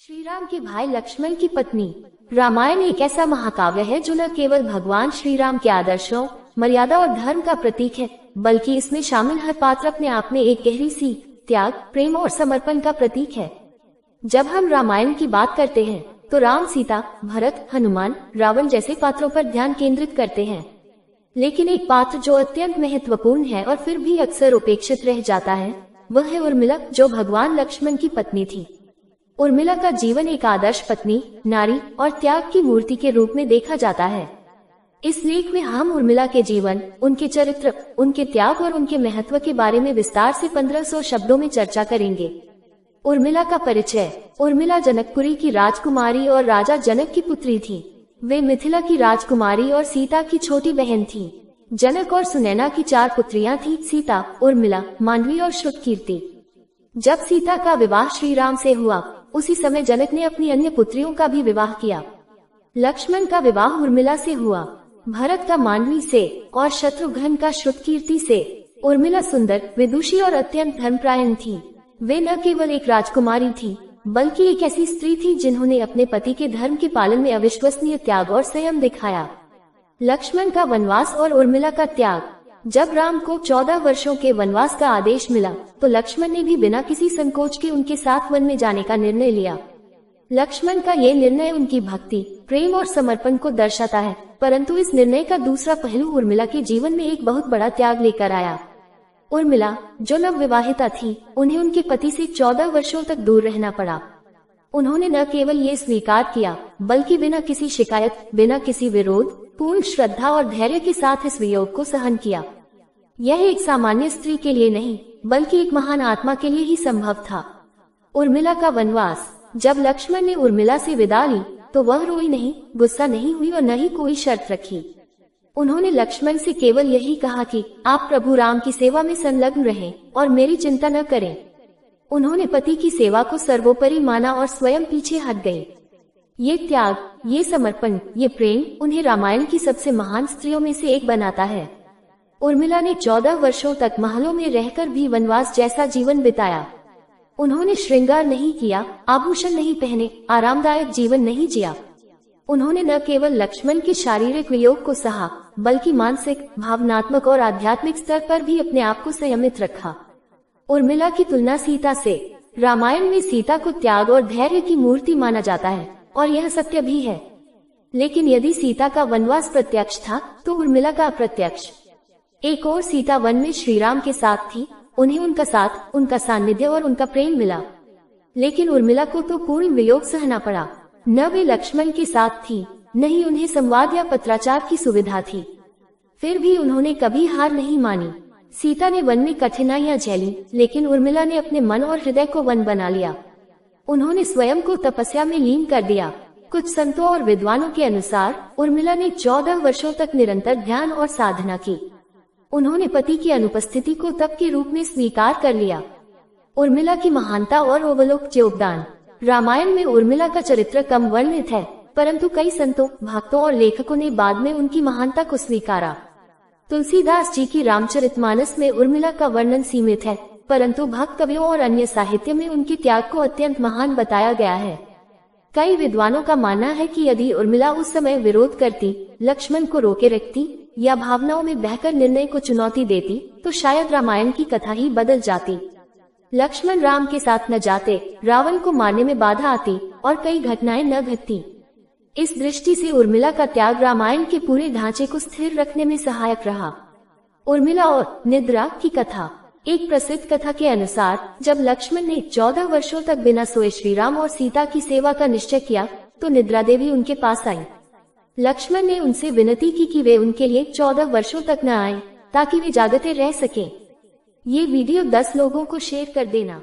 श्री राम के भाई लक्ष्मण की पत्नी। रामायण एक ऐसा महाकाव्य है जो न केवल भगवान श्री राम के आदर्शों, मर्यादा और धर्म का प्रतीक है, बल्कि इसमें शामिल हर पात्र अपने आप में एक गहरी सी त्याग, प्रेम और समर्पण का प्रतीक है। जब हम रामायण की बात करते हैं तो राम, सीता, भरत, हनुमान, रावण जैसे पात्रों पर ध्यान केंद्रित करते हैं, लेकिन एक पात्र जो अत्यंत महत्वपूर्ण है और फिर भी अक्सर उपेक्षित रह जाता है, वह है उर्मिला, जो भगवान लक्ष्मण की पत्नी थी। उर्मिला का जीवन एक आदर्श पत्नी, नारी और त्याग की मूर्ति के रूप में देखा जाता है। इस लेख में हम उर्मिला के जीवन, उनके चरित्र, उनके त्याग और उनके महत्व के बारे में विस्तार से 1500 शब्दों में चर्चा करेंगे। उर्मिला का परिचय। उर्मिला जनकपुरी की राजकुमारी और राजा जनक की पुत्री थी। वे मिथिला की राजकुमारी और सीता की छोटी बहन थी। जनक और सुनैना की 4 पुत्रियां थीं: सीता, उर्मिला, मांडवी और श्रुतकीर्ति। जब सीता का विवाह श्री राम से हुआ, उसी समय जनक ने अपनी अन्य पुत्रियों का भी विवाह किया। लक्ष्मण का विवाह उर्मिला से हुआ, भरत का मांडवी से और शत्रुघ्न का श्रुतकीर्ति से। उर्मिला सुंदर, विदुषी और अत्यंत धर्मपरायण थी। वे न केवल एक राजकुमारी थी, बल्कि एक ऐसी स्त्री थी जिन्होंने अपने पति के धर्म के पालन में अविश्वसनीय त्याग और संयम दिखाया। लक्ष्मण का वनवास और उर्मिला का त्याग। जब राम को 14 वर्षों के वनवास का आदेश मिला, तो लक्ष्मण ने भी बिना किसी संकोच के उनके साथ वन में जाने का निर्णय लिया। लक्ष्मण का ये निर्णय उनकी भक्ति, प्रेम और समर्पण को दर्शाता है, परंतु इस निर्णय का दूसरा पहलू उर्मिला के जीवन में एक बहुत बड़ा त्याग लेकर आया। उर्मिला, जो नवविवाहिता थी, उन्हें उनके पति से 14 वर्षों तक दूर रहना पड़ा। उन्होंने न केवल ये स्वीकार किया, बल्कि बिना किसी शिकायत, बिना किसी विरोध, पूर्ण श्रद्धा और धैर्य के साथ इस वियोग को सहन किया। यह एक सामान्य स्त्री के लिए नहीं, बल्कि एक महान आत्मा के लिए ही संभव था। उर्मिला का वनवास। जब लक्ष्मण ने उर्मिला से विदा ली, तो वह रोई नहीं, गुस्सा नहीं हुई और न ही कोई शर्त रखी। उन्होंने लक्ष्मण से केवल यही कहा कि आप प्रभु राम की सेवा में संलग्न रहें और मेरी चिंता न करें। उन्होंने पति की सेवा को सर्वोपरि माना और स्वयं पीछे हट गए। ये त्याग, ये समर्पण, ये प्रेम उन्हें रामायण की सबसे महान स्त्रियों में से एक बनाता है। उर्मिला ने 14 वर्षों तक महलों में रहकर भी वनवास जैसा जीवन बिताया। उन्होंने श्रृंगार नहीं किया, आभूषण नहीं पहने, आरामदायक जीवन नहीं जिया। उन्होंने न केवल लक्ष्मण के शारीरिक वियोग को सहा, बल्कि मानसिक, भावनात्मक और आध्यात्मिक स्तर पर भी अपने आप को संयमित रखा। उर्मिला की तुलना सीता से। रामायण में सीता को त्याग और धैर्य की मूर्ति माना जाता है, और यह सत्य भी है। लेकिन यदि सीता का वनवास प्रत्यक्ष था, तो उर्मिला का अप्रत्यक्ष। एक और सीता वन में श्री राम के साथ थी, उन्हें उनका साथ, उनका सानिध्य और उनका प्रेम मिला। लेकिन उर्मिला को तो पूर्ण वियोग सहना पड़ा। न वे लक्ष्मण के साथ थी, न ही उन्हें संवाद या पत्राचार की सुविधा थी। फिर भी उन्होंने कभी हार नहीं मानी। सीता ने वन में कठिनाइयां झेली, लेकिन उर्मिला ने अपने मन और हृदय को वन बना लिया। उन्होंने स्वयं को तपस्या में लीन कर दिया। कुछ संतों और विद्वानों के अनुसार उर्मिला ने 14 वर्षों तक निरंतर ध्यान और साधना की। उन्होंने पति की अनुपस्थिति को तप के रूप में स्वीकार कर लिया। उर्मिला की महानता और अवलोकित योगदान। रामायण में उर्मिला का चरित्र कम वर्णित है, परंतु कई संतों, भक्तों और लेखकों ने बाद में उनकी महानता को स्वीकारा। तुलसीदास जी की रामचरितमानस में उर्मिला का वर्णन सीमित है, परंतु भक्त कवियों और अन्य साहित्य में उनके त्याग को अत्यंत महान बताया गया है। कई विद्वानों का मानना है कि यदि उर्मिला उस समय विरोध करती, लक्ष्मण को रोके रखती या भावनाओं में बहकर निर्णय को चुनौती देती, तो शायद रामायण की कथा ही बदल जाती। लक्ष्मण राम के साथ न जाते, रावण को मारने में बाधा आती और कई घटनाएं न घटती। इस दृष्टि से उर्मिला का त्याग रामायण के पूरे ढांचे को स्थिर रखने में सहायक रहा। उर्मिला और निद्रा की कथा। एक प्रसिद्ध कथा के अनुसार जब लक्ष्मण ने 14 वर्षों तक बिना सोए श्री राम और सीता की सेवा का निश्चय किया, तो निद्रा देवी उनके पास आई। लक्ष्मण ने उनसे विनती की कि वे उनके लिए 14 वर्षों तक न आए, ताकि वे जागते रह सकें। ये वीडियो 10 लोगों को शेयर कर देना।